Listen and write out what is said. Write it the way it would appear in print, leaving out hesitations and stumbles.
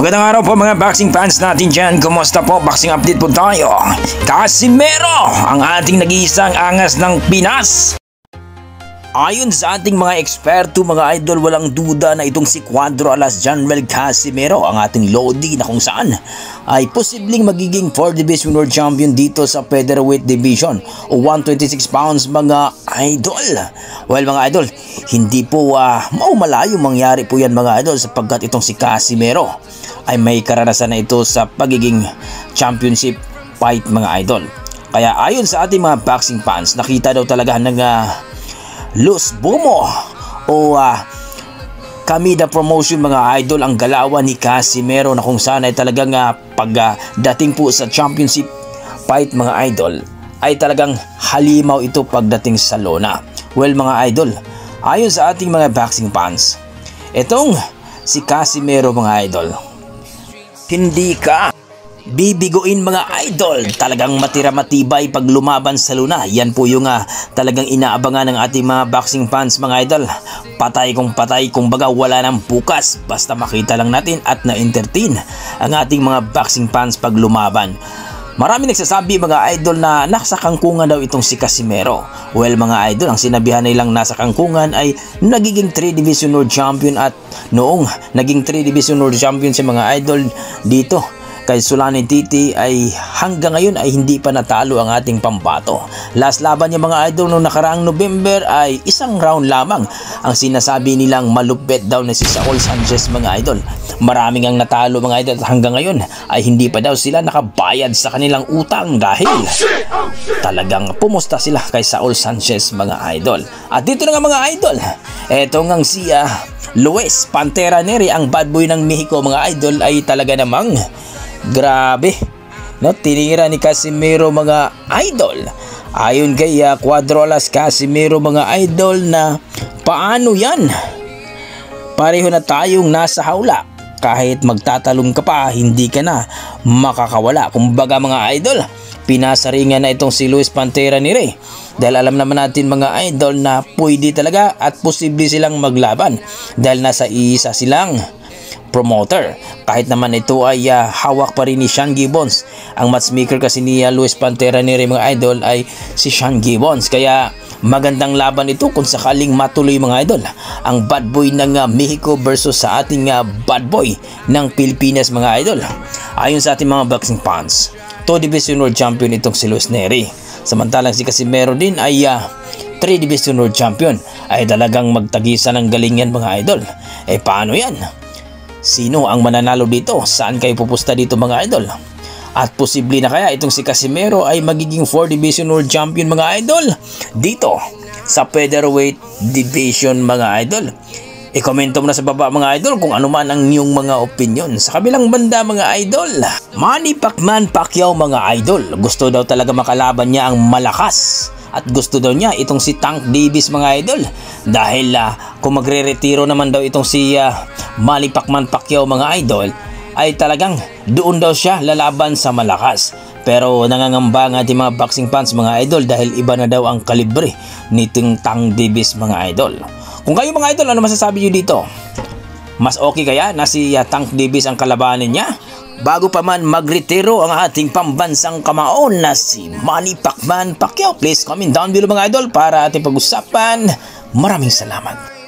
Magandang araw po mga boxing fans natin dyan. Kumusta po? Boxing update po tayo. Casimero, ang ating nag-iisang angas ng Pinas. Ayon sa ating mga eksperto, mga idol, walang duda na itong si Cuadro Alas General Casimero, ang ating Lodi, na kung saan ay posibleng magiging 4 Division World Champion dito sa Featherweight Division o 126 pounds mga idol. Well mga idol, hindi po maumalayo mangyari po yan mga idol, sapagkat itong si Casimero ay may karanasan na ito sa pagiging championship fight mga idol. Kaya ayon sa ating mga boxing fans, nakita daw talaga ng Luz Bomo o Kamida Promotion mga idol ang galawan ni Casimero, na kung saan ay talagang pagdating po sa championship fight mga idol ay talagang halimaw ito pagdating sa lona. Well mga idol, ayon sa ating mga boxing fans, itong si Casimero mga idol, hindi ka bibiguin mga idol, talagang matira-matibay pag lumaban sa luna. Yan po yung talagang inaabangan ng ating mga boxing fans mga idol. Patay kung patay, kung baga wala nang bukas, basta makita lang natin at na-entertain ang ating mga boxing fans pag lumaban. Marami nagsasabi mga idol na nasa kangkungan daw itong si Casimero. Well mga idol, ang sinabihan nilang nasa kangkungan ay nagiging 3 Division World Champion, at noong naging 3 Division World Champion si mga idol dito kay Sulani Titi ay hanggang ngayon ay hindi pa natalo ang ating pambato. Last laban niya mga idol noong nakaraang November ay isang round lamang. Ang sinasabi nilang malupit daw na si Saul Sanchez mga idol. Maraming ang natalo mga idol, at hanggang ngayon ay hindi pa daw sila nakabayad sa kanilang utang dahil talagang pumusta sila kay Saul Sanchez mga idol. At dito na nga mga idol, eto ngang si Luis Pantera Neri, ang bad boy ng Mexico mga idol, ay talaga namang grabe, no? Tinira ni Casimero mga idol. Ayon kay Cuadro Alas Casimero mga idol, na paano yan? Pareho na tayong nasa hawla. Kahit magtatalong ka pa, hindi ka na makakawala. Kumbaga mga idol, pinasaringan na itong si Luis Pantera Neri, dahil alam naman natin mga idol na pwede talaga at posible silang maglaban dahil nasa isa silang promoter. Kahit naman ito ay hawak pa rin ni Sean Gibbons. Ang matchmaker kasi ni Luis Pantera Neri mga idol ay si Sean Gibbons. Kaya magandang laban ito kung sakaling matuloy mga idol ang bad boy ng Mexico versus sa ating bad boy ng Pilipinas mga idol. Ayon sa ating mga boxing fans, 2 Division World Champion itong si Luis Neri. Samantalang si Casimero din ay 3 Division World Champion. Ay talagang magtagisa ng galingan mga idol. Paano yan? Sino ang mananalo dito? Saan kayo pupusta dito mga idol? At posible na kaya itong si Casimero ay magiging 4 Division World Champion mga idol dito sa Featherweight Division mga idol? I-komento mo na sa baba mga idol kung ano man ang inyong mga opinion. Sa kabilang banda mga idol, Manny Pacquiao mga idol, gusto daw talaga makalaban niya ang malakas. At gusto daw niya itong si Tank Davis mga idol, dahil kung magre-retiro naman daw itong si Manny Pacquiao mga idol, ay talagang doon daw siya lalaban sa malakas. Pero nangangamba ang ating mga boxing fans mga idol, dahil iba na daw ang kalibre nitong Tank Davis mga idol. Kung kayo mga idol, ano masasabi niyo dito? Mas okay kaya na si Tank Davis ang kalabanin niya bago pa man magretiro ang ating pambansang kamaon na si Manny Pacquiao? Please comment down below mga idol para ating pag-usapan. Maraming salamat.